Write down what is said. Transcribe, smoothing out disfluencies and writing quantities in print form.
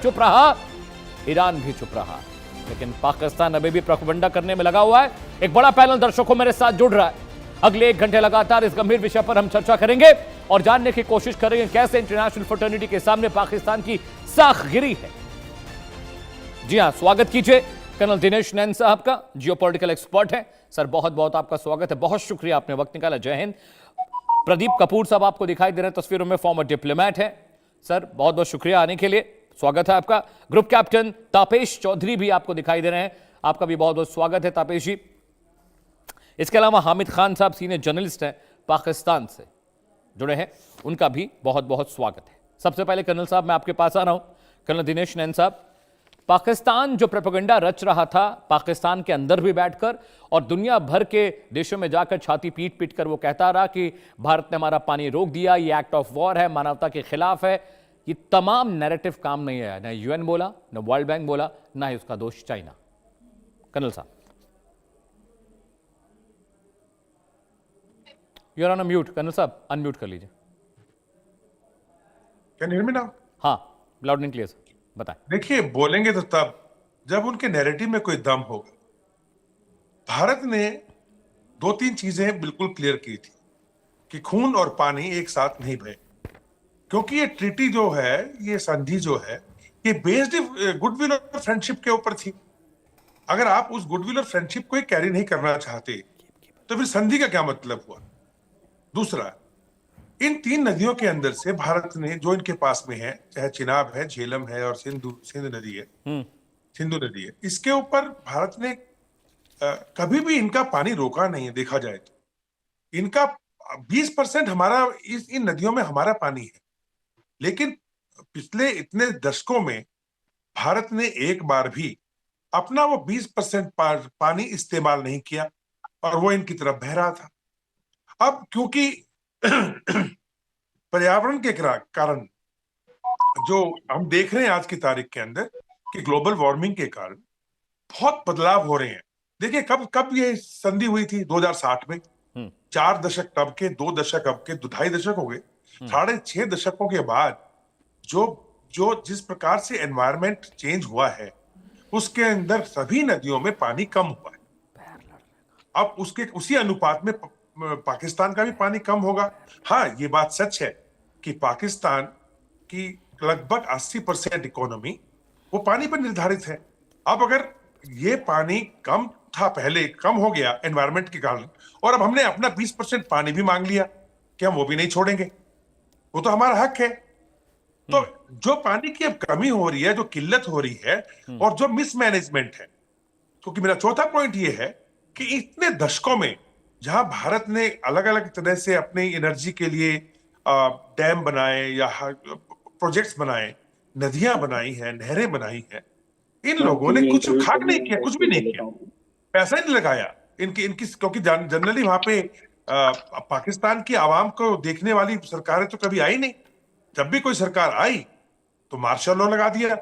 चुप रहा, ईरान भी चुप रहा, लेकिन पाकिस्तान अभी भी प्रोपेगेंडा करने में लगा हुआ है। एक बड़ा पैनल दर्शकों मेरे साथ जुड़ रहा है। अगले 1 घंटे लगातार इस गंभीर विषय पर हम चर्चा करेंगे और जानने की कोशिश करेंगे कैसे इंटरनेशनल फ्रेटर्निटी के सामने पाकिस्तान की साख गिरी है। जी हां, स्वागत कीजिए कर्नल दिनेश नैन साहब का, जियोपॉलिटिकल एक्सपर्ट हैं। सर बहुत बहुत आपका स्वागत है, बहुत शुक्रिया आपने वक्त निकाला। जय हिंद। प्रदीप कपूर साहब आपको दिखाई दे रहे हैं तस्वीरों में, फॉर्मर डिप्लोमेट हैं। सर बहुत बहुत शुक्रिया आने के लिए, स्वागत है आपका। ग्रुप कैप्टन तापेश चौधरी भी आपको दिखाई दे रहे हैं, आपका भी बहुत बहुत स्वागत है तापेश जी। इसके अलावा हामिद खान साहब सीनियर जर्नलिस्ट हैं, पाकिस्तान से जुड़े हैं, उनका भी बहुत बहुत स्वागत है। सबसे पहले कर्नल साहब मैं आपके पास आ रहा हूं। कर्नल दिनेश नैन साहब, पाकिस्तान जो प्रोपेगेंडा रच रहा था पाकिस्तान के अंदर भी बैठकर और दुनिया भर के देशों में जाकर छाती पीट पीट कर वो कहता रहा कि भारत ने हमारा पानी रोक दिया, ये एक्ट ऑफ वॉर है, मानवता के खिलाफ है, ये तमाम नैरेटिव काम नहीं आया। न यूएन बोला, न वर्ल्ड बैंक बोला, ना ही उसका दोष चाइना। कर्नल साहब you are on mute. Colonel साहब अनम्यूट कर लीजिए। Can you hear me now? हाँ, लाउड एंड क्लियर सर, बताएं। देखिए, बोलेंगे तो तब जब उनके नैरेटिव में कोई दम होगा। भारत ने 2-3 चीजें बिल्कुल क्लियर की थी कि खून और पानी एक साथ नहीं बहे, क्योंकि ये ट्रीटी जो है, ये संधि जो है, ये बेस्ड गुडविल और फ्रेंडशिप के ऊपर थी। अगर आप उस गुडविल और फ्रेंडशिप को कैरी नहीं करना चाहते तो फिर संधि का क्या मतलब हुआ? दूसरा, इन 3 नदियों के अंदर से भारत ने, जो इनके पास में है, चाहे चिनाब है, झेलम है और सिंध नदी है, सिंधु नदी है, इसके ऊपर भारत ने कभी भी इनका पानी रोका नहीं है। देखा जाए तो इनका 20% हमारा इन नदियों में हमारा पानी है, लेकिन पिछले इतने दशकों में भारत ने एक बार भी अपना वो 20% पानी इस्तेमाल नहीं किया और वो इनकी तरफ बह रहा था। अब क्योंकि पर्यावरण के कारण जो हम देख रहे हैं आज की तारीख के अंदर कि ग्लोबल वार्मिंग के कारण बहुत बदलाव हो रहे हैं। देखिए, कब कब ये संधि हुई थी? 2060 में। 4 दशक तब के, 2 दशक अब के, 2.5 दशक हो गए। 6.5 दशकों के बाद जो जो जिस प्रकार से एनवायरनमेंट चेंज हुआ है, उसके अंदर सभी नदियों में पानी कम हुआ है। अब उसके उसी अनुपात में पाकिस्तान का भी पानी कम होगा। हाँ, ये बात सच है कि पाकिस्तान की लगभग 80% इकोनॉमी वो पानी पर निर्धारित है। अब अगर ये पानी कम था, पहले कम हो गया एनवायरनमेंट के कारण, और अब हमने अपना 20% पानी भी मांग लिया, कि हम वो भी नहीं छोड़ेंगे, वो तो हमारा हक है। तो जो पानी की अब कमी हो रही है, जो किल्लत हो रही है और जो मिसमैनेजमेंट है, क्योंकि मेरा चौथा पॉइंट ये है कि इतने दशकों में जहां भारत ने अलग अलग तरह से अपनी एनर्जी के लिए डैम बनाए या प्रोजेक्ट्स बनाए, नदियां बनाई हैं, नहरें बनाई हैं, इन लोगों ने कुछ खाक नहीं किया, कुछ भी नहीं किया, पैसा ही नहीं लगाया इनकी इनकी क्योंकि जनरली वहां पे पाकिस्तान की आवाम को देखने वाली सरकारें तो कभी आई नहीं। जब भी कोई सरकार आई तो मार्शल लॉ लगा दिया,